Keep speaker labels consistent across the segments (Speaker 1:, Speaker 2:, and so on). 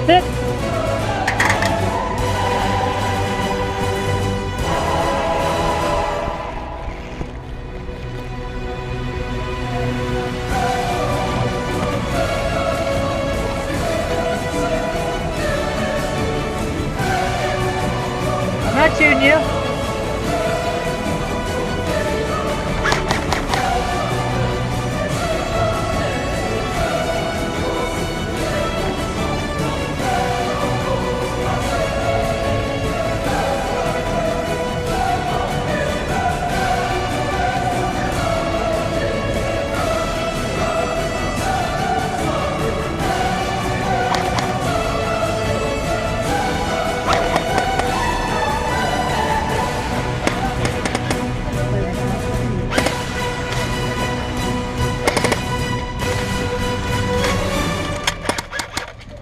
Speaker 1: Hit. I'm not shooting you.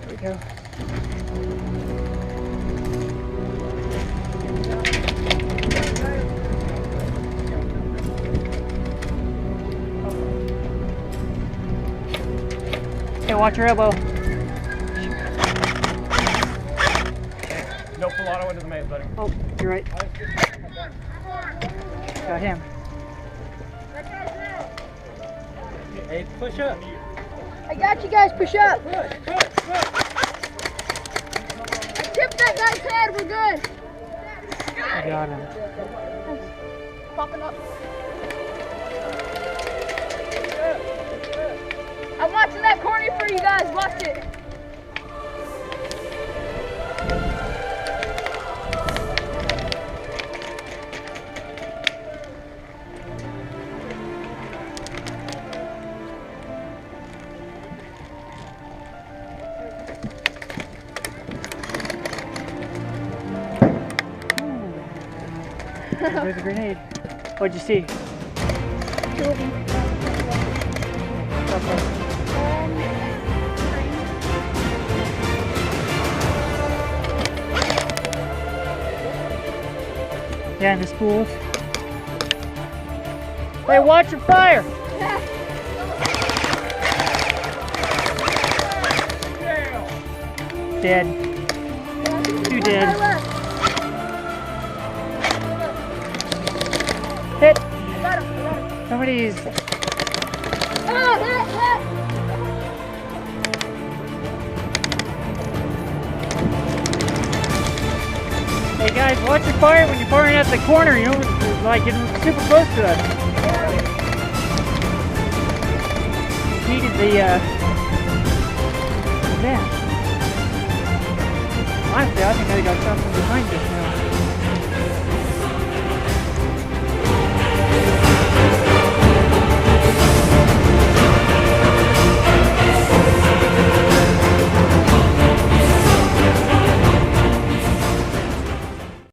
Speaker 1: There we go. Okay, watch your elbow.
Speaker 2: No pull auto into the maze, buddy.
Speaker 1: Oh, you're right. Got him.
Speaker 2: Hey, push up.
Speaker 3: I got you guys, push up.
Speaker 2: Push, push, push.
Speaker 3: Tip that guy's head, we're good.
Speaker 1: I got him.
Speaker 3: Popping up. I'm watching that corner for you guys, watch it.
Speaker 1: There's a grenade. What'd you see?
Speaker 3: Two of them.
Speaker 1: Yeah, in the schools. Hey, watch your fire! Dead. Two dead. Hit!
Speaker 3: I got him.
Speaker 1: Somebody's...
Speaker 3: Ah, hit.
Speaker 1: Hey guys, watch your fire when you're firing at the corner, you know, like getting super close to us. Needed the